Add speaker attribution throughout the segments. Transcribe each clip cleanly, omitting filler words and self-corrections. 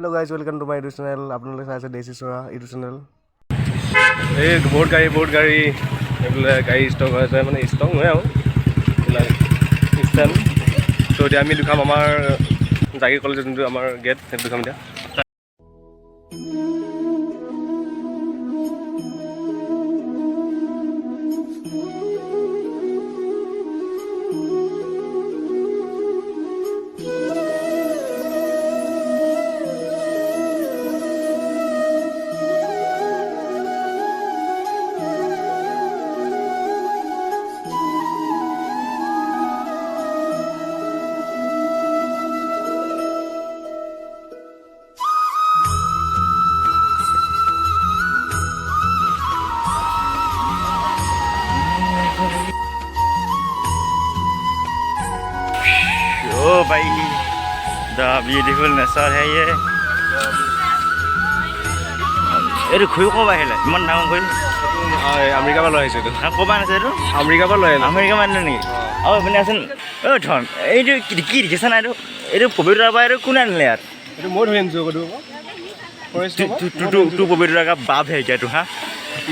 Speaker 1: Hello guys, welcome to my YouTube channel. আপোনালোকে চাই আছে দেশী চৰা ইউটিউব চেনেল। এই বহুত গাড়ী এইবিলাক গাড়ী ষ্টক আছে মানে ষ্টক নহয় আৰু ষ্টেণ্ড। তো এতিয়া আমি দেখাম আমাৰ জাগীৰ কলেজৰ যোনটো আমাৰ গেট সেইটো দেখাম এতিয়া।
Speaker 2: Oh भाई, the beautiful nature है ये। এইটো খুই ক'ব আহিলে ইমান ডাঙৰ খুই
Speaker 1: আমেৰিকাৰ পৰা লৈ আহিছোঁ এইটো।
Speaker 2: ক'ব আছে এইটো
Speaker 1: আমেৰিকাৰ পৰা লৈ আহিলোঁ।
Speaker 2: আমেৰিকা মানুহ নেকি? অঁ আপুনি আছোন অ' ধন এইটো কি দেখিছা নাই এইটো পবিত্ৰ পৰা এইটো কোনে আনিলে ইয়াত?
Speaker 1: এইটো মই ধৰি আনিছোঁ
Speaker 2: तू पवित्र का बाप है क्या तू? हाँ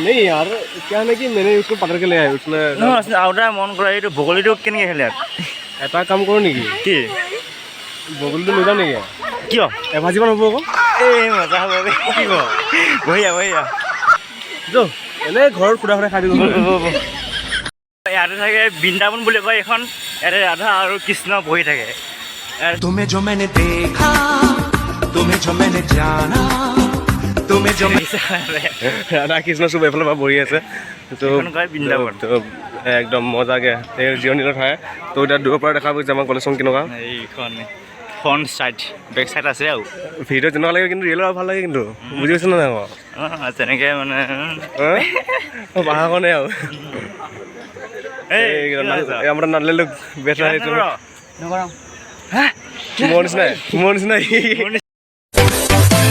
Speaker 1: नहीं यार, क्या है कि मैंने उसको पकड़ के ले आया उसने
Speaker 2: आउटा मन करा ये बगली तो केनेके खेले यार
Speaker 1: এটা কাম কৰো নেকি
Speaker 2: কি
Speaker 1: বগলটো লৈ যাম নেকি
Speaker 2: কিয়
Speaker 1: এভাজি মান হ'ব আকৌ
Speaker 2: এই মজা হ'ব বে কি হ'ব বহিয়া
Speaker 1: যো এনে ঘৰত খুৰা খাই দিব
Speaker 2: ইয়াতে থাকে বৃন্দাবন বুলি কয় এখন ইয়াতে ৰাধা আৰু কৃষ্ণ বহি থাকে
Speaker 3: तुम्हें जो मैंने देखा तुम्हें जो मैंने जाना तुम्हें जो
Speaker 1: ৰাধা কৃষ্ণ চব এফালৰ পৰা বহি আছে তো
Speaker 2: বৃন্দাবন
Speaker 1: তো একদম মজাকে এই জিৰণিৰ ঠাই তো এতিয়া দূৰৰ পৰা দেখা পাইছে আমাৰ কলেজখন কেনেকুৱা
Speaker 2: এইখন ফ্ৰণ্ট চাইড বেক চাইড আছে আৰু
Speaker 1: ভিডিঅ' যেনেকুৱা লাগে কিন্তু ৰিয়েলৰ ভাল লাগে কিন্তু বুজি পাইছে নাই আকৌ
Speaker 2: তেনেকৈ মানে
Speaker 1: পাহাৰখনে আৰু আমাৰ নালে লোক বেটা আহিছোঁ মোৰ নিচিনাই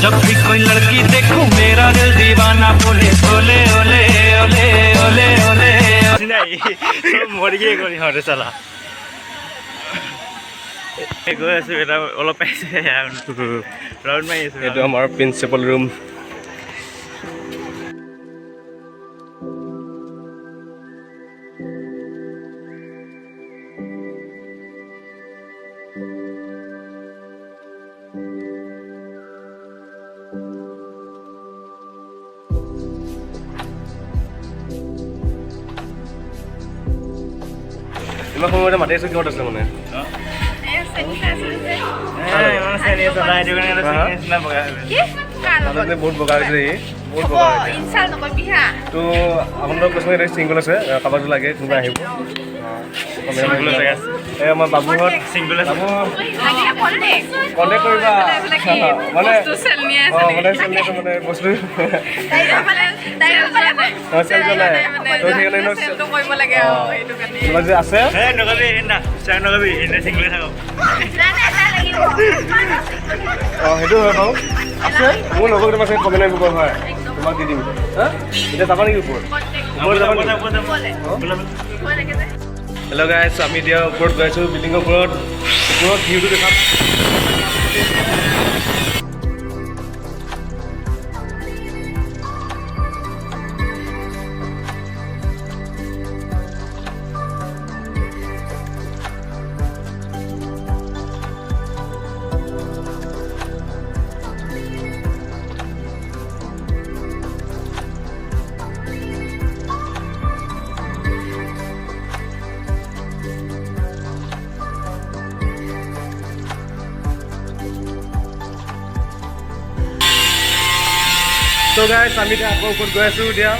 Speaker 3: जब भी कोई लड़की देखूं मेरा दिल दीवाना बोले ओले ओले ओले ओले ओले
Speaker 2: মৰিয়ে গ'ল সিহঁতে চালা গৈ আছোঁ এটা অলপ পাইছে ৰাউণ্ড মাৰি আছোঁ
Speaker 1: এইটো আমাৰ প্ৰিন্সিপাল ৰুম ইমান সময়তে মাতি আছোঁ কিহত আছে মানে বহুত বগা হৈছে বহুত বগা হৈছে তো আপোনালোক কৈছে এতিয়া ছিংগল আছে কাৰোবাক লাগে কোনোবা আহিব এই আমাৰ বাবুহঁত বাবু কণ্টেক্ট কৰিবা মানে মানে মানে বস্তু যে আছে সেইটো হয় বাৰু আছে মোৰ লগৰ কেইটামান আছে কমেণ্ট আহিব হয় তোমাক দি দিম এতিয়া যাবা নেকি ওপৰত হেল্ল' গাইছ আমি এতিয়া ওপৰত গৈ আছোঁ বিল্ডিঙৰ ওপৰত ভিউটো দেখাম তো গাইছ আমি এতিয়া আকৌ ওপৰত গৈ আছোঁ এতিয়া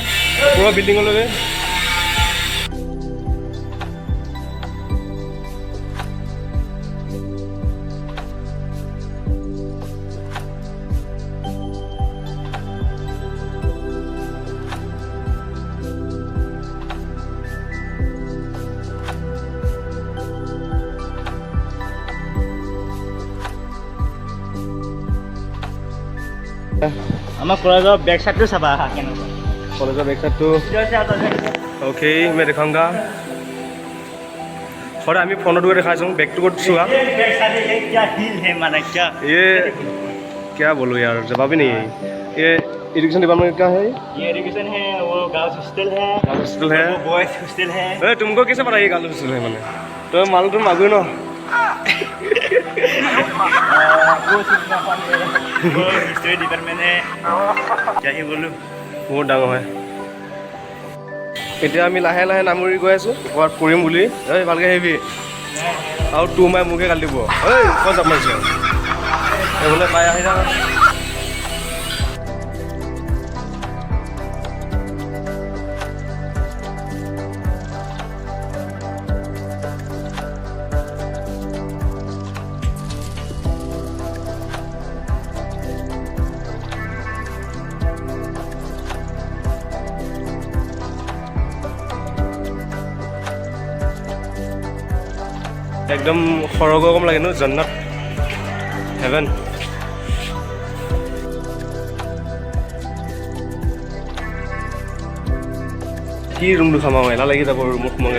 Speaker 1: ওপৰৰ বিল্ডিঙলৈকে
Speaker 2: আমাৰ কলেজৰ বেক চাইডটো চাবা কেনেকুৱা
Speaker 1: कॉलेज बैक साइड तो ओके मैं दिखाऊंगा और आमी फोन देखा बैक टू चुआ
Speaker 2: क्या हिल है माना क्या
Speaker 1: ये क्या बोलूँ यार, जवाब ही नहीं है। ये एजुकेशन डिपार्टमेंट का है,
Speaker 2: ये एजुकेशन है, वो गर्ल्स हॉस्टल है,
Speaker 1: हॉस्टल है,
Speaker 2: वो बॉयज हॉस्टल है।
Speaker 1: अरे तुमको कैसे पता ये गर्ल्स हॉस्टल है मैंने? तो मालूम तुम आगू ना
Speaker 2: वो हिस्ट्री डिपार्टमेंट है, क्या ही बोलूँ।
Speaker 1: বহুত ডাঙৰ হয়। এতিয়া আমি লাহে লাহে নামুৰি গৈ আছোঁ ক'ৰবাত কৰিম বুলি। এই ভালকৈ আহিবি আৰু তোৰ মায়ে মোকে গালি দিব, ঐ ক'ত যাব মাৰিছ এইবোলে পাই আহি যাওঁ। একদম সৰগ কম লাগে ন, জন্নত হেভেন। কি ৰুমটো খাম আৰু এলাহ লাগি যাব ৰুমত সোমাই।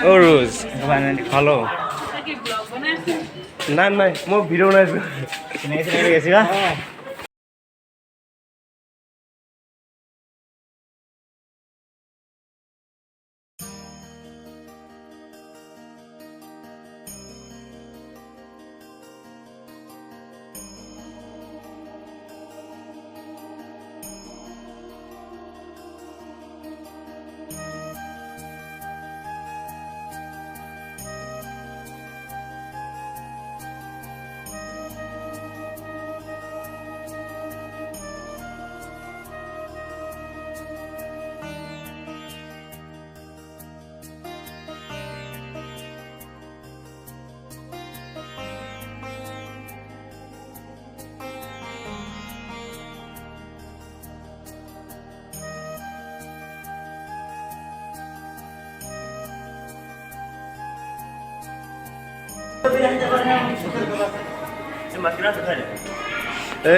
Speaker 1: অ' ৰোজ হেল্ল'। নাই নাই মই ভিডিঅ' বনাইছোঁ।
Speaker 2: চিনাকি চিনাকি গৈছিলা?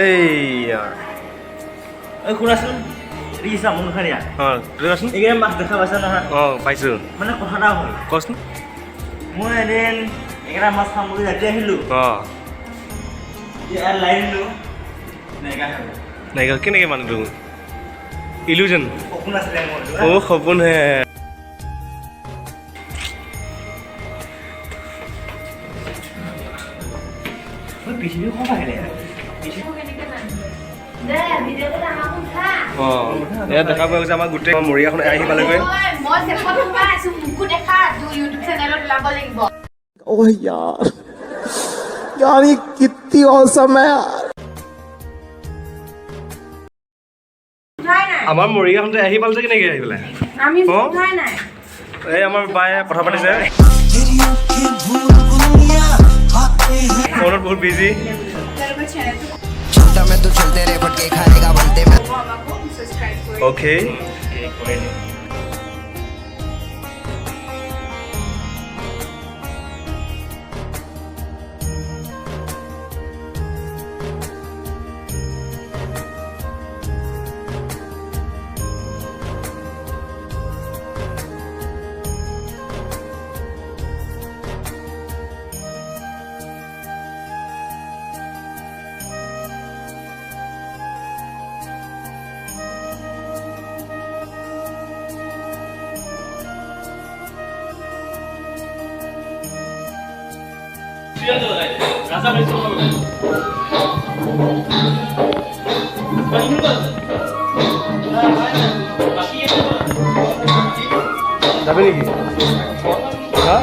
Speaker 1: এই यार
Speaker 2: ঐ শুনাচোন, ৰিজা মোৰ খাৰিয়া
Speaker 1: অঁ তই কচোন।
Speaker 2: এইকেইটা মাছ দেখা পাইছা নহয়?
Speaker 1: অঁ পাইছোঁ,
Speaker 2: মানে কথা এটা হ'ল,
Speaker 1: কচোন।
Speaker 2: মই এদিন এইকেইটা মাছ খাম বুলি ৰাতি আহিলোঁ,
Speaker 1: অঁ
Speaker 2: ইয়াত লাইন দিলোঁ, নাইকিয়া হৈ গ'ল।
Speaker 1: নাইকিয়া কেনেকৈ মানে তোৰ ইলুজন?
Speaker 2: সপোন আছিলে মোৰ এইটো।
Speaker 1: অ' সপোন হে।
Speaker 2: পৃথিৱী ক'ত আহিলে?
Speaker 1: অঁ এয়া দেখা পোৱা গৈছে আমাৰ গোটেই মৰিয়াখন আহি পালেগৈ।
Speaker 4: ओह यार यार ये कितनी औसम है यार।
Speaker 1: আমাৰ মৰিগাঁওখনতে আহি পালে যে কেনেকৈ আহি পেলাই? এই আমাৰ বায়ে কথা পাতিছে, ফোনত বহুত বিজি।
Speaker 5: छोटा में तू चलते रे फटके खाएगा बोलते मैं
Speaker 1: অ'কে যাবি নেকি? হা?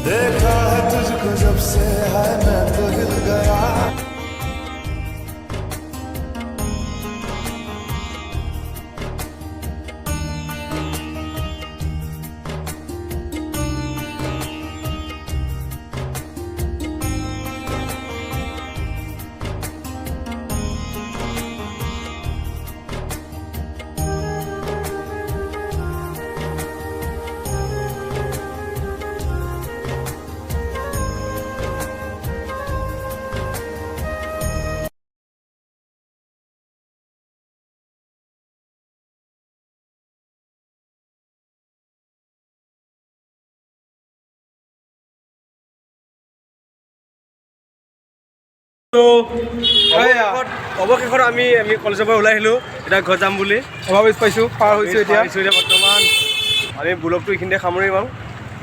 Speaker 6: देखा है तुझको जब से है मैं तो हिल गया।
Speaker 1: অৱশেষত আমি কলেজৰ পৰা ওলাই আহিলোঁ এতিয়া ঘৰত যাম বুলি
Speaker 7: অভাৱ পাইছোঁ পাৰ হৈছোঁ এতিয়া
Speaker 1: বৰ্তমান আমি ব্লগটো এইখিনিতে সামৰিম আৰু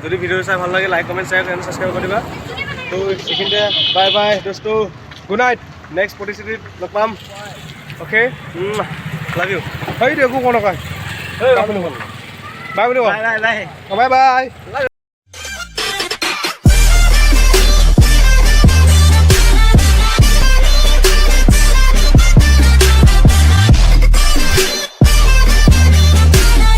Speaker 1: যদি ভিডিঅ' চাই ভাল লাগে like comment share and subscribe কৰি দিবা তো এইখিনিতে বাই বাই দোস্তু
Speaker 7: গুড নাইট
Speaker 1: নেক্সট প্ৰতিশ্ৰুতিত লগ পাম অ'কে লাভ ইউ
Speaker 7: সেইটো একো কোৱা নকয় বাই বুলি কোৱা
Speaker 2: bye bye bye
Speaker 7: bye bye